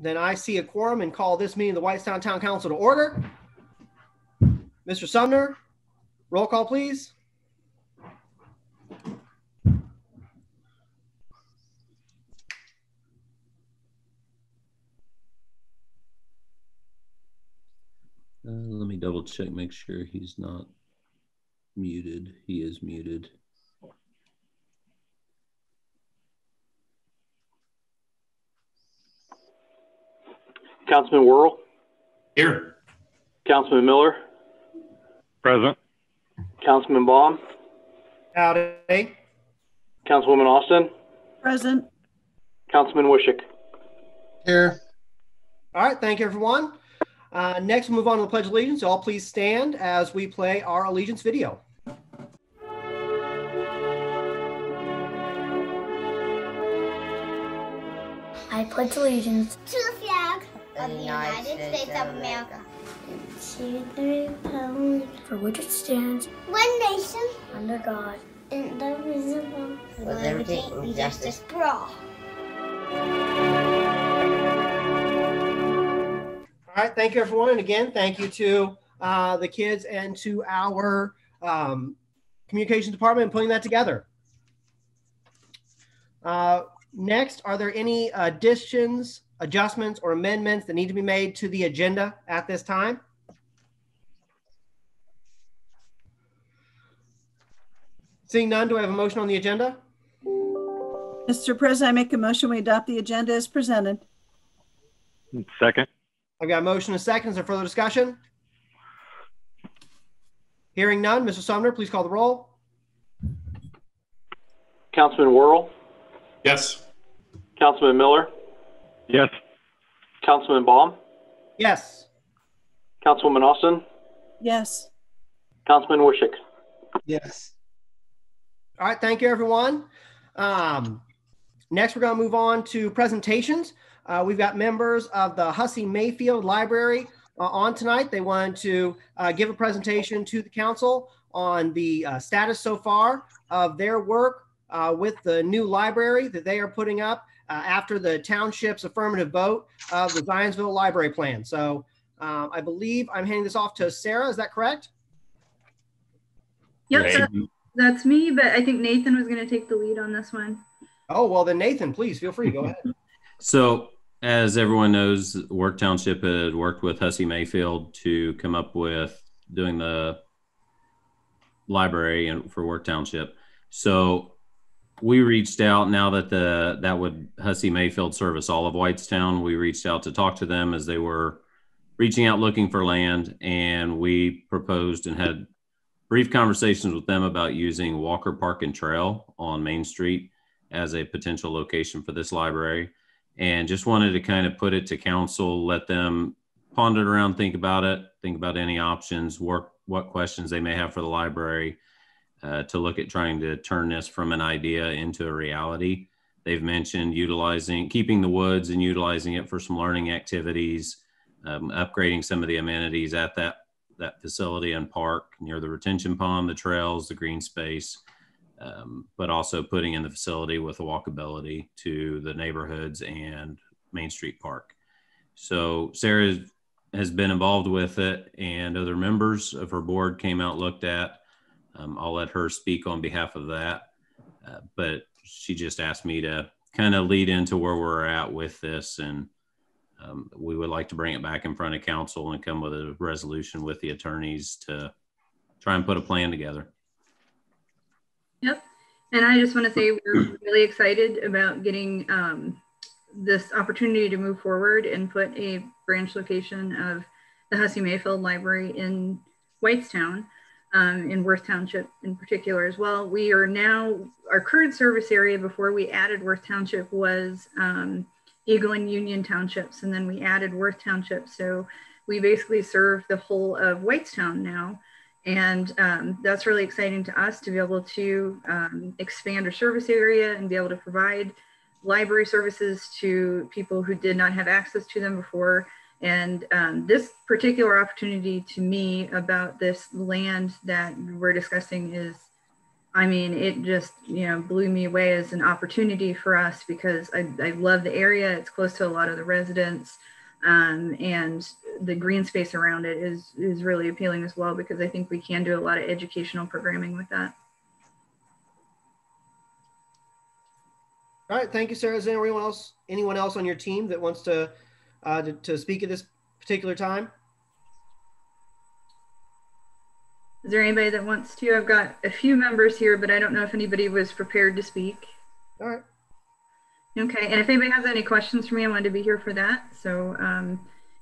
Then I see a quorum and call this meeting of the Whitestown Town Council to order. Mr. Sumner, roll call, please. Let me double check, make sure he's not muted. He is muted. Councilman Worrell? Here. Councilman Miller? Present. Councilman Baum? Howdy. Councilwoman Austin? Present. Councilman Wishick? Here. All right, thank you, everyone. Next, we'll move on to the Pledge of Allegiance. All please stand as we play our allegiance video. I pledge allegiance to the flag of the United States of America, to the republic for which it stands, one nation, under God, indivisible, with liberty and justice for all. All right, thank you, everyone. And again, thank you to the kids and to our communications department in putting that together. Next, are there any additions, adjustments, or amendments that need to be made to the agenda at this time? Seeing none, do I have a motion on the agenda? Mr. President, I make a motion we adopt the agenda as presented. Second. I've got a motion and a second. Is there further discussion? Hearing none, Mr. Sumner, please call the roll. Councilman Worrell? Yes. Councilman Miller? Yes. Councilman Baum? Yes. Councilwoman Austin? Yes. Councilman Wishick? Yes. All right, thank you, everyone. Next, we're going to move on to presentations. We've got members of the Hussey Mayfield Library on tonight. They wanted to give a presentation to the council on the status so far of their work with the new library that they are putting up after the township's affirmative vote of the Zionsville Library Plan. So I believe I'm handing this off to Sarah. Is that correct? Yep, that's me, but I think Nathan was going to take the lead on this one. Oh, well then Nathan, please feel free, go ahead. So as everyone knows, Work Township had worked with Hussey Mayfield to come up with doing the library for Work Township. So we reached out, now that that would Hussey Mayfield service all of Whitestown. We reached out to talk to them as they were reaching out looking for land, and we proposed and had brief conversations with them about using Walker Park and Trail on Main Street as a potential location for this library, and just wanted to kind of put it to council, let them ponder it around, think about it, think about any options, what questions they may have for the library, to look at trying to turn this from an idea into a reality. They've mentioned keeping the woods and utilizing it for some learning activities, upgrading some of the amenities at that facility and park near the retention pond, the trails, the green space, but also putting in the facility with the walkability to the neighborhoods and Main Street Park. So Sarah has been involved with it, and other members of her board came out, looked at. I'll let her speak on behalf of that, but she just asked me to kind of lead into where we're at with this, and we would like to bring it back in front of council and come with a resolution with the attorneys to try and put a plan together. Yep. And I just want to say we're really excited about getting this opportunity to move forward and put a branch location of the Hussey Mayfield Library in Whitestown, in Worth Township in particular as well. We are now, our current service area before we added Worth Township was Eagle and Union Townships, and then we added Worth Township. So we basically serve the whole of Whitestown now. And that's really exciting to us to be able to expand our service area and be able to provide library services to people who did not have access to them before. And this particular opportunity to me about this land that we're discussing is I mean, it just, blew me away as an opportunity for us because I love the area. It's close to a lot of the residents, and the green space around it is really appealing as well, because I think we can do a lot of educational programming with that. All right, thank you, Sarah. Is there anyone else on your team that wants to speak at this particular time? Is there anybody that wants to? I've got a few members here, but I don't know if anybody was prepared to speak. All right. Okay, and if anybody has any questions for me, I wanted to be here for that. So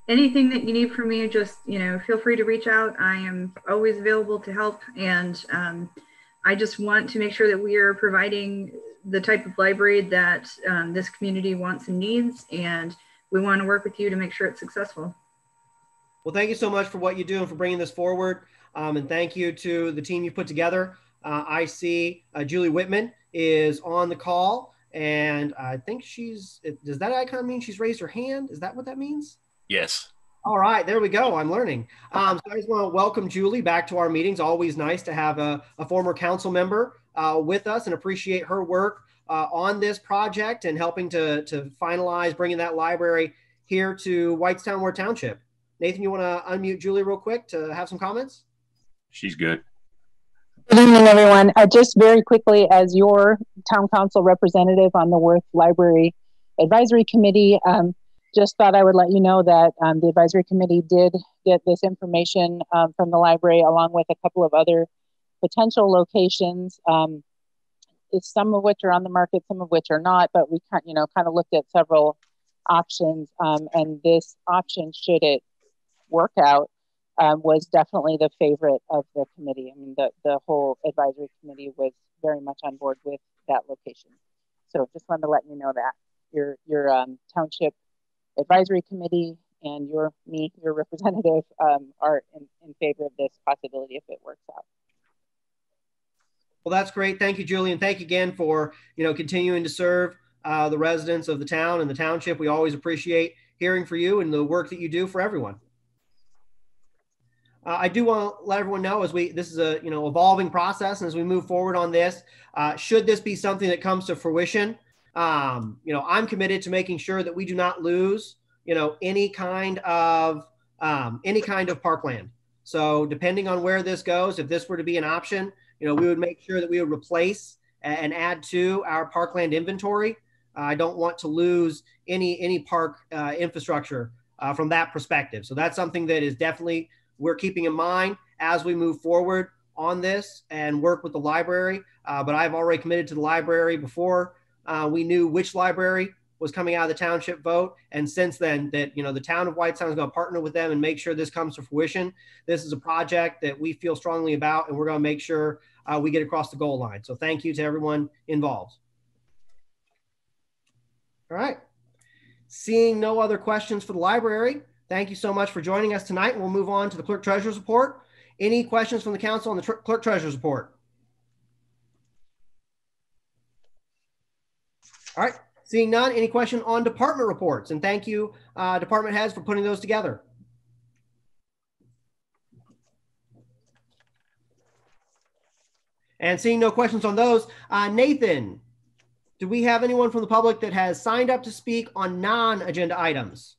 anything that you need from me, just, feel free to reach out. I am always available to help. And I just want to make sure that we are providing the type of library that this community wants and needs. And we want to work with you to make sure it's successful. Well, thank you so much for what you do and for bringing this forward. And thank you to the team you put together. I see Julie Whitman is on the call, and I think does that icon mean she's raised her hand? Is that what that means? Yes. All right, there we go. I'm learning. So I just want to welcome Julie back to our meetings. Always nice to have a former council member with us, and appreciate her work on this project and helping to finalize bringing that library here to Whitestown Ward Township. Nathan, you want to unmute Julie real quick to have some comments? She's good. Good evening, everyone. Just very quickly, as your town council representative on the Worth Library Advisory Committee, just thought I would let you know that the advisory committee did get this information from the library, along with a couple of other potential locations. Some of which are on the market, some of which are not, but we kind of looked at several options, and this option, should it work out, was definitely the favorite of the committee. I mean, the whole advisory committee was very much on board with that location. So just wanted to let you know that your township advisory committee and your representative are in favor of this possibility if it works out. Well, that's great. Thank you, Julie. And thank you again for, continuing to serve the residents of the town and the township. We always appreciate hearing from you and the work that you do for everyone. I do want to let everyone know, this is a evolving process, and as we move forward on this, should this be something that comes to fruition, I'm committed to making sure that we do not lose any kind of parkland. So depending on where this goes, if this were to be an option, we would make sure that we would replace and add to our parkland inventory. I don't want to lose any park infrastructure from that perspective. So that's something that is definitely we're keeping in mind as we move forward on this and work with the library. But I've already committed to the library before we knew which library was coming out of the township vote. And since then that, the town of Whitestown is going to partner with them and make sure this comes to fruition. This is a project that we feel strongly about, and we're going to make sure we get across the goal line. So thank you to everyone involved. All right. Seeing no other questions for the library, thank you so much for joining us tonight. We'll move on to the Clerk Treasurer's report. Any questions from the council on the Clerk Treasurer's report? All right. Seeing none, any question on department reports? And thank you, department heads, for putting those together. And seeing no questions on those, Nathan, do we have anyone from the public that has signed up to speak on non-agenda items?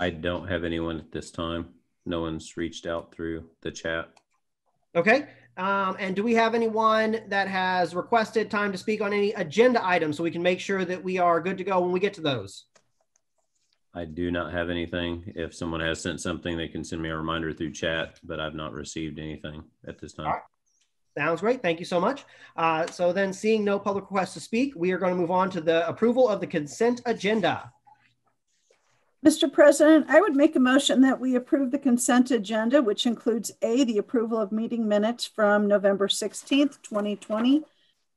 I don't have anyone at this time. No one's reached out through the chat. Okay. And do we have anyone that has requested time to speak on any agenda items so we can make sure that we are good to go when we get to those? I do not have anything. If someone has sent something, they can send me a reminder through chat, but I've not received anything at this time. All right. Sounds great. Thank you so much. So then, seeing no public requests to speak, we are going to move on to the approval of the consent agenda. Mr. President, I would make a motion that we approve the consent agenda, which includes A, the approval of meeting minutes from November 16th, 2020,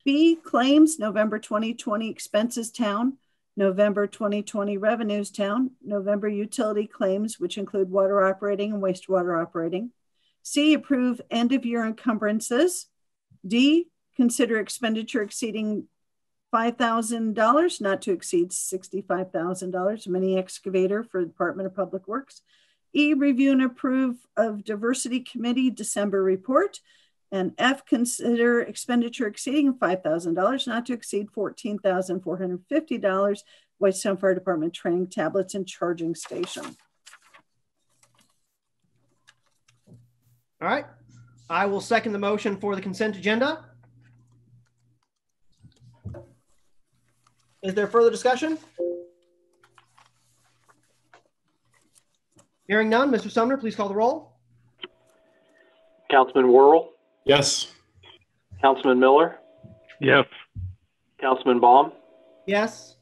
B, claims, November 2020 expenses town, November 2020 revenues town, November utility claims, which include water operating and wastewater operating, C, approve end of year encumbrances, D, consider expenditure exceeding $5,000, not to exceed $65,000, mini excavator for the Department of Public Works. E, review and approve of Diversity Committee December report. And F, consider expenditure exceeding $5,000, not to exceed $14,450, Whitestown Fire Department training tablets and charging station. All right. I will second the motion for the consent agenda. Is there further discussion? Hearing none, Mr. Sumner, please call the roll. Councilman Worrell, Yes. Councilman Miller, Yes. Councilman Baum, Yes.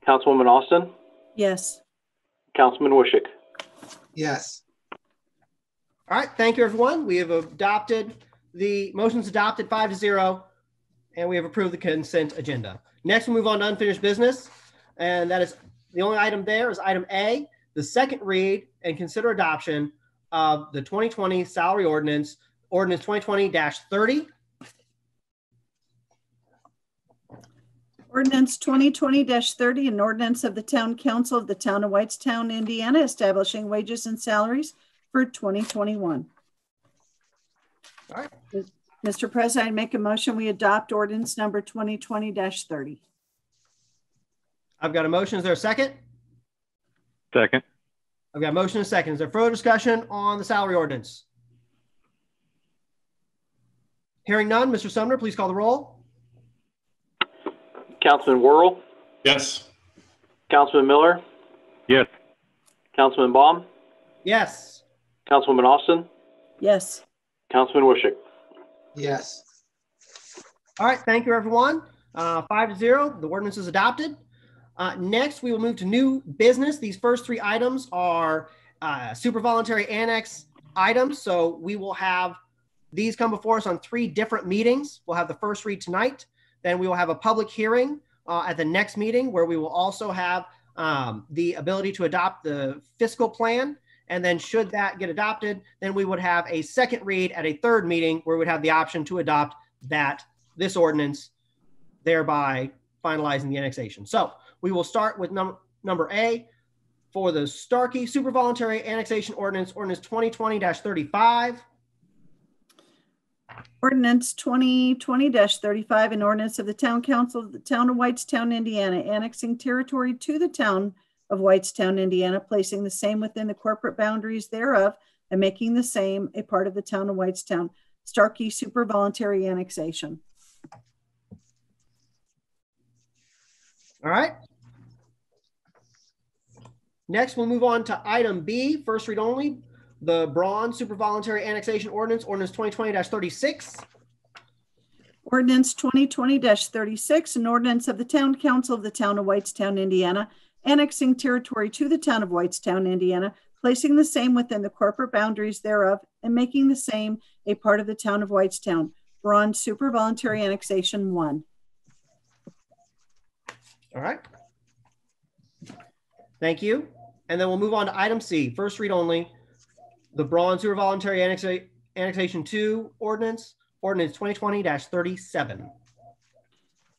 Councilwoman Austin, Yes. Councilman Wishick. Yes. All right. Thank you, everyone. We have adopted the motions adopted 5-0, and we have approved the consent agenda. Next, we'll move on to unfinished business. And that is the only item there is item A, the second read and consider adoption of the 2020 salary ordinance, ordinance 2020-30. Ordinance 2020-30, an ordinance of the Town Council of the Town of Whitestown, Indiana, establishing wages and salaries for 2021. All right. Mr. President, I make a motion we adopt ordinance number 2020-30. I've got a motion. Is there a second? Second. I've got a motion and a second. Is there further discussion on the salary ordinance? Hearing none, Mr. Sumner, please call the roll. Councilman Worrell, Yes. Councilman Miller, Yes. Councilman Baum, Yes. Councilwoman Austin, Yes. Councilman Wishick. Yes. All right. Thank you, everyone. 5-0, the ordinance is adopted. Next, we will move to new business. These first three items are super voluntary annex items. So we will have these come before us on 3 different meetings. We'll have the first read tonight. Then we will have a public hearing at the next meeting where we will also have the ability to adopt the fiscal plan. And then should that get adopted, then we would have a second read at a third meeting where we'd have the option to adopt this ordinance, thereby finalizing the annexation. So we will start with number A for the Starkey Super Voluntary Annexation Ordinance, ordinance 2020-35. Ordinance 2020-35, an ordinance of the Town Council of the Town of Whitestown, Indiana, annexing territory to the Town of Whitestown, Indiana, placing the same within the corporate boundaries thereof, and making the same a part of the Town of Whitestown. Starkey Super Voluntary Annexation. All right. Next, we'll move on to item B, first read only, the Braun Super Voluntary Annexation Ordinance, ordinance 2020-36. Ordinance 2020-36, an ordinance of the Town Council of the Town of Whitestown, Indiana, annexing territory to the Town of Whitestown, Indiana, placing the same within the corporate boundaries thereof, and making the same a part of the Town of Whitestown. Braun Super Voluntary Annexation 1. All right. Thank you. And then we'll move on to item C, first read only, the Braun Super Voluntary Annexation 2 ordinance, ordinance 2020-37.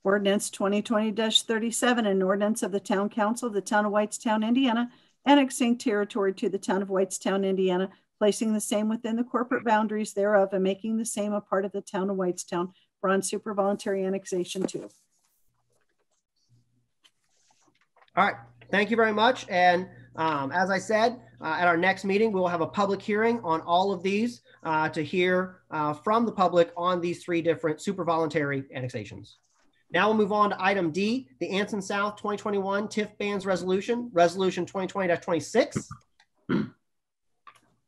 Ordinance 2020-37, an ordinance of the Town Council of the Town of Whitestown, Indiana, annexing territory to the Town of Whitestown, Indiana, placing the same within the corporate boundaries thereof, and making the same a part of the Town of Whitestown. Braun Super Voluntary Annexation 2. All right. Thank you very much. And as I said, at our next meeting, we will have a public hearing on all of these to hear from the public on these 3 different super voluntary annexations. Now we'll move on to item D, the Anson South 2021 TIF bans resolution, resolution 2020-26.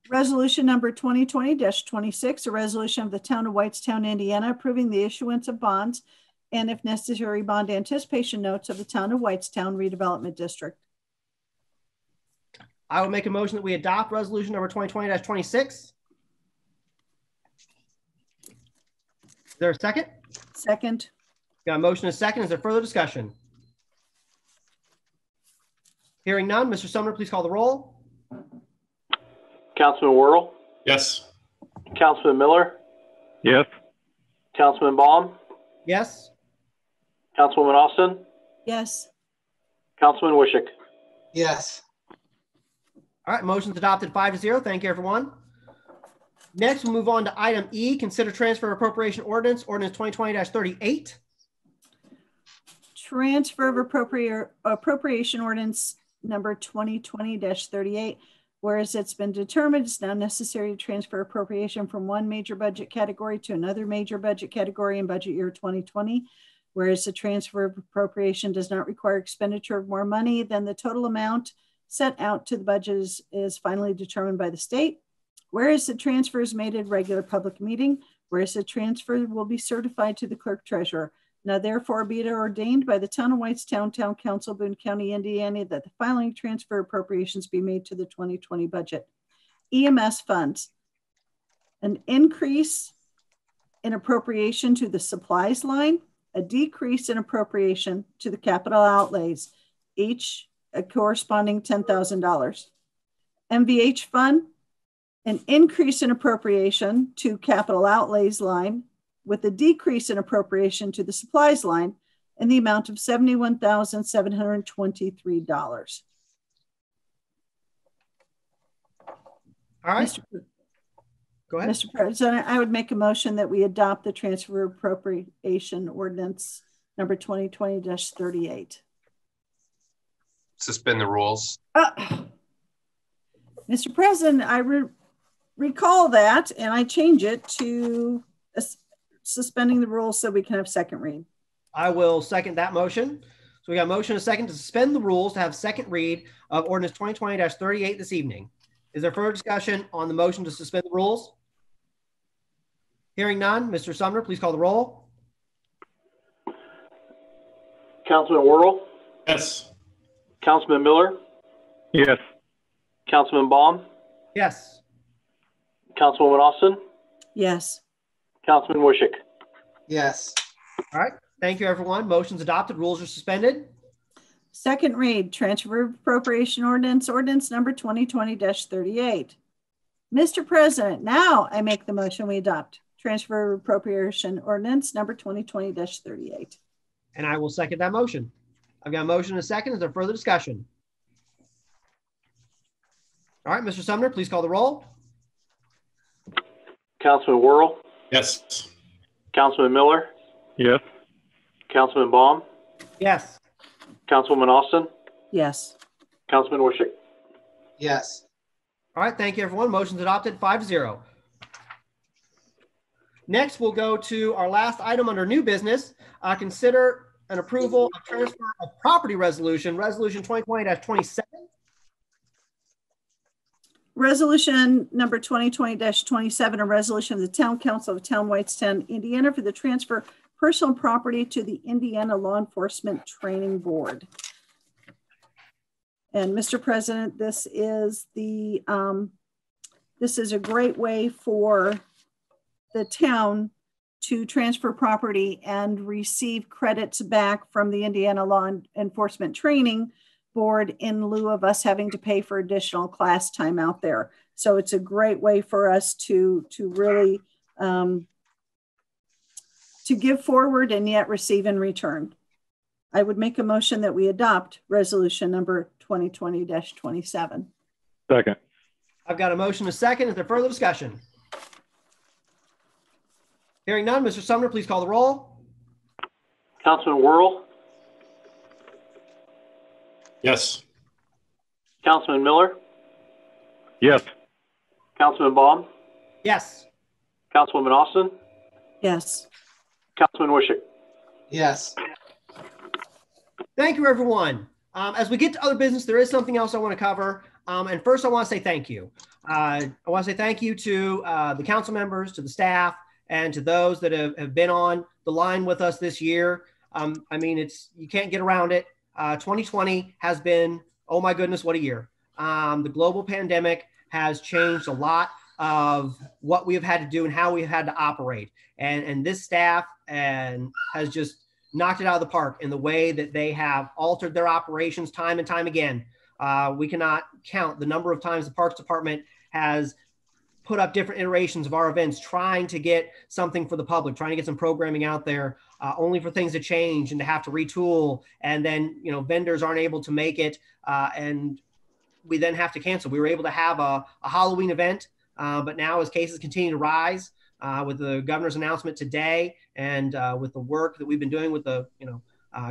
Resolution number 2020-26, a resolution of the Town of Whitestown, Indiana, approving the issuance of bonds and, if necessary, bond anticipation notes of the Town of Whitestown Redevelopment District. I will make a motion that we adopt resolution number 2020-26. Is there a second? Second. Got a motion and a second. Is there further discussion? Hearing none, Mr. Sumner, please call the roll. Councilman Worrell, Yes. Councilman Miller, Yes. Councilman Baum, Yes. Councilwoman Austin, Yes. Councilman Wishick. Yes. All right, motion's adopted 5-0. Thank you, everyone. Next, we'll move on to item E, consider transfer appropriation ordinance 2020-38. Transfer of appropriation ordinance number 2020-38. Whereas it's been determined it's now necessary to transfer appropriation from one major budget category to another major budget category in budget year 2020. Whereas the transfer of appropriation does not require expenditure of more money than the total amount set out to the budget is finally determined by the state. Whereas the transfer is made at regular public meeting. Whereas the transfer will be certified to the clerk treasurer. Now, therefore, be it ordained by the Town of Whitestown Town Council, Boone County, Indiana, that the following transfer appropriations be made to the 2020 budget. EMS funds, an increase in appropriation to the supplies line, a decrease in appropriation to the capital outlays, each a corresponding $10,000. MVH fund, an increase in appropriation to capital outlays line, with a decrease in appropriation to the supplies line in the amount of $71,723. All right. Go ahead. Mr. President, I would make a motion that we adopt the transfer appropriation ordinance number 2020-38. Suspend the rules. Mr. President, I recall that and I change it to suspending the rules so we can have second read. I will second that motion. So we got a motion and a second to suspend the rules to have second read of ordinance 2020-38 this evening. Is there further discussion on the motion to suspend the rules? Hearing none, Mr. Sumner, please call the roll. Councilman Worrell? Yes. Councilman Miller? Yes. Councilman Baum? Yes. Councilwoman Austin? Yes. Councilman Wishick? Yes. All right. Thank you, everyone. Motion's adopted. Rules are suspended. Second read, transfer appropriation ordinance number 2020-38. Mr. President, now I make the motion we adopt transfer appropriation ordinance number 2020-38. And I will second that motion. I've got a motion and a second. Is there further discussion? All right, Mr. Sumner, please call the roll. Councilman Worrell? Yes. Councilman Miller? Yes. Councilman Baum? Yes. Councilwoman Austin? Yes. Councilman Wishick? Yes. All right, thank you, everyone. Motion's adopted 5-0. Next, we'll go to our last item under new business. Consider an approval of transfer of property resolution 2020-27. Resolution number 2020-27, a resolution of the Town Council of Town Whitestown, Indiana, for the transfer of personal property to the Indiana Law Enforcement Training Board. And Mr. President, this is a great way for the town to transfer property and receive credits back from the Indiana Law Enforcement Training Board in lieu of us having to pay for additional class time out there. So it's a great way for us to really to give forward and yet receive in return. I would make a motion that we adopt resolution number 2020-27. Second. I've got a motion and a second. Is there further discussion? Hearing none, Mr. Sumner, please call the roll. Councilman Worrell? Yes. Councilman Miller? Yes. Councilman Baum? Yes. Councilwoman Austin? Yes. Councilman Wishick? Yes. Thank you, everyone. As we get to other business, there is something else I want to cover. And first, I want to say thank you. I want to say thank you to the council members, to the staff, and to those that have been on the line with us this year. I mean, you can't get around it. 2020 has been, oh my goodness, what a year. The global pandemic has changed a lot of what we have had to do and how we've had to operate. And this staff has just knocked it out of the park in the way that they have altered their operations time and time again. We cannot count the number of times the Parks Department has put up different iterations of our events, trying to get something for the public, trying to get some programming out there, only for things to change and to have to retool. And then, vendors aren't able to make it. And we then have to cancel. We were able to have a Halloween event But now as cases continue to rise, with the governor's announcement today and with the work that we've been doing with the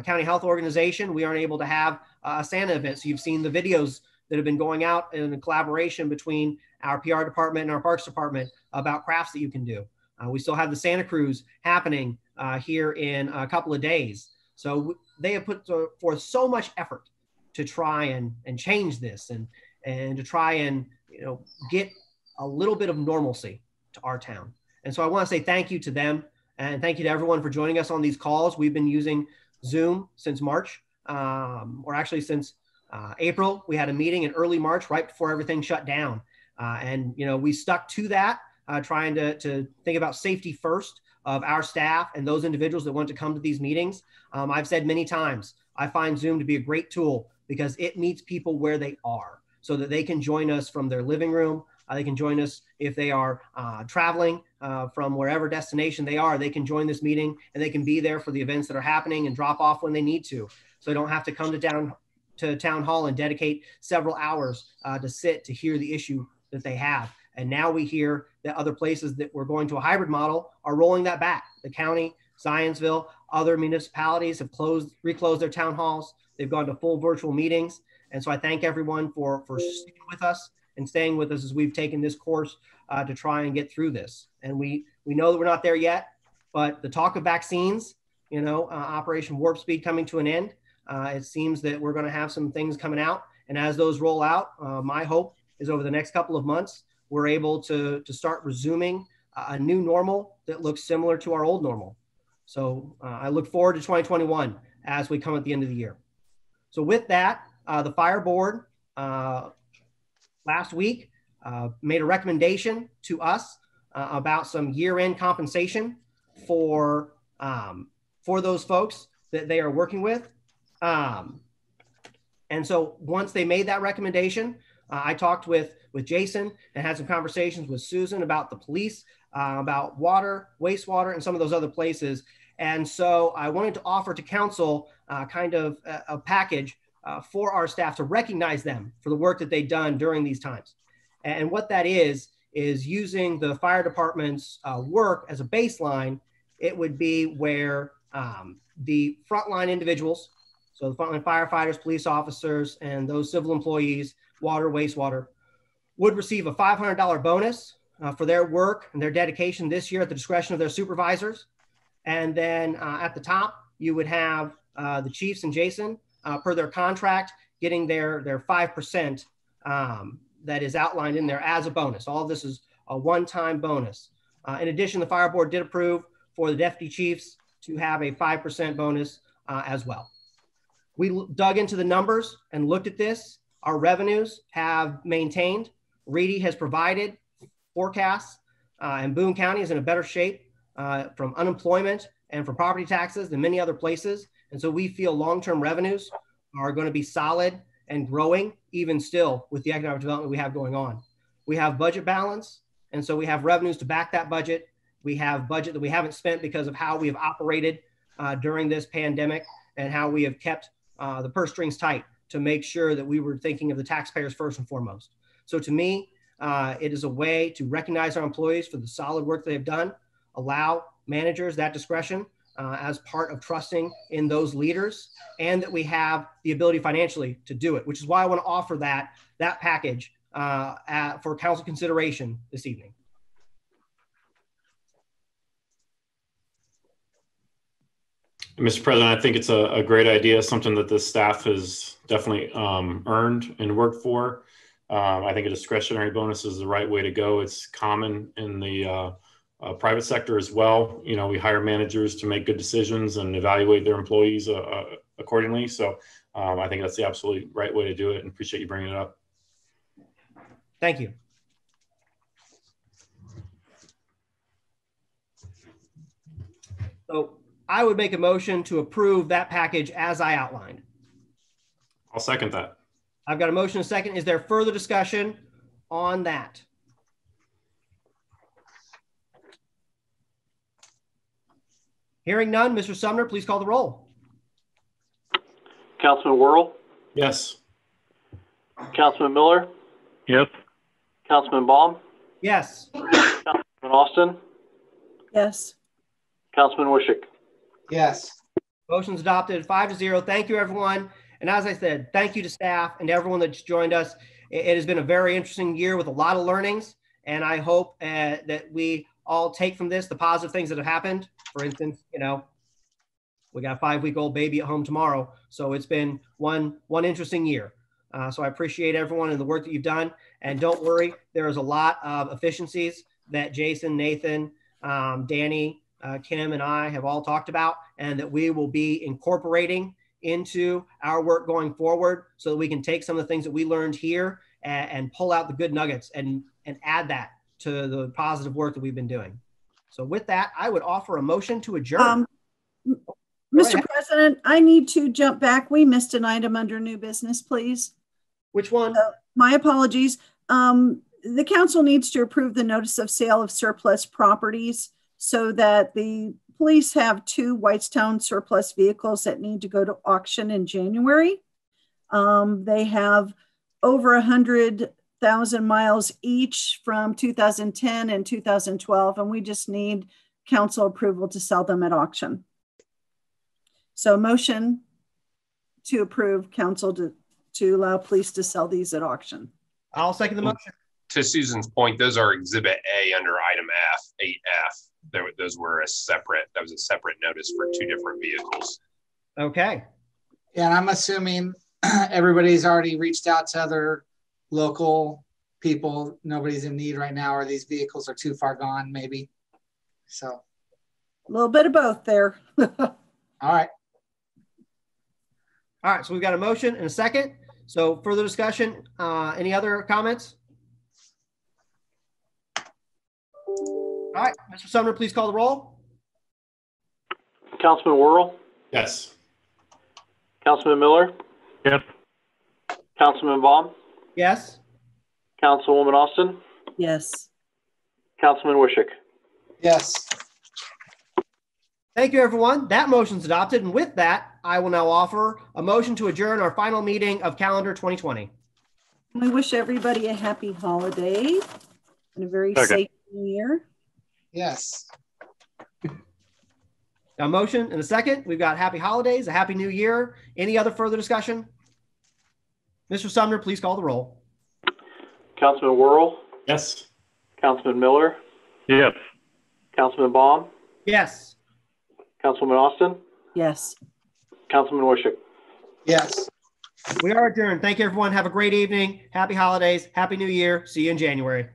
county health organization, we aren't able to have a Santa event. So you've seen the videos that have been going out in a collaboration between our PR department and our Parks department about crafts that you can do. We still have the Santa Cruz happening here in a couple of days. So they have put forth so much effort to try and change this and to try and get a little bit of normalcy to our town. And so I want to say thank you to them, and thank you to everyone for joining us on these calls. We've been using Zoom since March, or actually since April. We had a meeting in early March right before everything shut down. And we stuck to that, trying to think about safety first of our staff and those individuals that want to come to these meetings. I've said many times, I find Zoom to be a great tool because it meets people where they are so that they can join us from their living room. They can join us if they are traveling from wherever destination they are. They can join this meeting and they can be there for the events that are happening and drop off when they need to. So they don't have to come to town hall and dedicate several hours to sit to hear the issue that they have. And now we hear that other places that we're going to a hybrid model are rolling that back. The county, Zionsville, other municipalities have reclosed their town halls. They've gone to full virtual meetings. And so I thank everyone for sticking with us and staying with us as we've taken this course to try and get through this. And we know that we're not there yet, but the talk of vaccines, Operation Warp Speed coming to an end, it seems that we're going to have some things coming out. And as those roll out, my hope is over the next couple of months, we're able to start resuming a new normal that looks similar to our old normal. So I look forward to 2021 as we come at the end of the year. So with that, the fire board last week made a recommendation to us about some year-end compensation for those folks that they are working with. And so once they made that recommendation, I talked with Jason and had some conversations with Susan about the police, about water, wastewater, and some of those other places. And so I wanted to offer to council kind of a package for our staff to recognize them for the work that they've done during these times. And what that is using the fire department's work as a baseline. It would be where the frontline individuals, so the frontline firefighters, police officers, and those civil employees, water, wastewater, would receive a $500 bonus for their work and their dedication this year at the discretion of their supervisors. And then at the top, you would have the chiefs and Jason, per their contract, getting their 5% that is outlined in there as a bonus. All of this is a one-time bonus. In addition, the fire board did approve for the deputy chiefs to have a 5% bonus as well. We dug into the numbers and looked at this. Our revenues have maintained. Reedy has provided forecasts, and Boone County is in a better shape from unemployment and from property taxes than many other places. And so we feel long-term revenues are going to be solid and growing even still with the economic development we have going on. We have budget balance, and so we have revenues to back that budget. We have budget that we haven't spent because of how we have operated during this pandemic and how we have kept the purse strings tight to make sure that we were thinking of the taxpayers first and foremost. So to me, it is a way to recognize our employees for the solid work they've done, allow managers that discretion as part of trusting in those leaders, and that we have the ability financially to do it, which is why I want to offer that package for council consideration this evening. Mr. President, I think it's a great idea, something that the staff has definitely earned and worked for. I think a discretionary bonus is the right way to go. It's common in the private sector as well. We hire managers to make good decisions and evaluate their employees accordingly. So I think that's the absolutely right way to do it, and appreciate you bringing it up. Thank you. So I would make a motion to approve that package as I outlined. I'll second that. I've got a motion and a second. Is there further discussion on that? Hearing none, Mr. Sumner, please call the roll. Councilman Worrell? Yes. Councilman Miller? Yes. Councilman Baum? Yes. Councilman Austin, Yes. Councilman Wishick. Yes. Motion's adopted 5-0. Thank you, everyone. And as I said, thank you to staff and everyone that's joined us. It has been a very interesting year with a lot of learnings. And I hope that we all take from this the positive things that have happened. For instance, you know, we got a 5-week-old baby at home tomorrow. So it's been one interesting year. So I appreciate everyone and the work that you've done. And don't worry, there is a lot of efficiencies that Jason, Nathan, Danny, Kim, and I have all talked about, and that we will be incorporating into our work going forward so that we can take some of the things that we learned here and pull out the good nuggets and add that to the positive work that we've been doing. So with that, I would offer a motion to adjourn. Mr. President, I need to jump back. We missed an item under new business, please. Which one? My apologies. The council needs to approve the notice of sale of surplus properties so that the police have 2 Whitestown surplus vehicles that need to go to auction in January. They have over 100,000 miles each from 2010 and 2012, and we just need council approval to sell them at auction. So motion to approve council to allow police to sell these at auction. I'll second the motion. To Susan's point, those are Exhibit A under item F, 8F. Those were that was a separate notice for 2 different vehicles. Okay. Yeah, and I'm assuming everybody's already reached out to other local people. Nobody's in need right now, or these vehicles are too far gone, maybe. So a little bit of both there. All right. All right, so we've got a motion and a second. So further discussion, any other comments? All right, Mr. Sumner, please call the roll. Councilman Worrell? Yes. Councilman Miller? Yes. Councilman Baum? Yes. Councilwoman Austin? Yes. Councilman Wishick? Yes. Thank you, everyone. That motion's adopted. And with that, I will now offer a motion to adjourn our final meeting of calendar 2020. We wish everybody a happy holiday and a very safe new year. Yes. A motion and a second. We've got happy holidays, a happy new year. Any other further discussion? Mr. Sumner, please call the roll. Councilman Worrell? Yes. Councilman Miller? Yes. Councilman Baum? Yes. Councilwoman Austin? Yes. Councilman Wishick? Yes. We are adjourned. Thank you, everyone. Have a great evening. Happy holidays. Happy New Year. See you in January.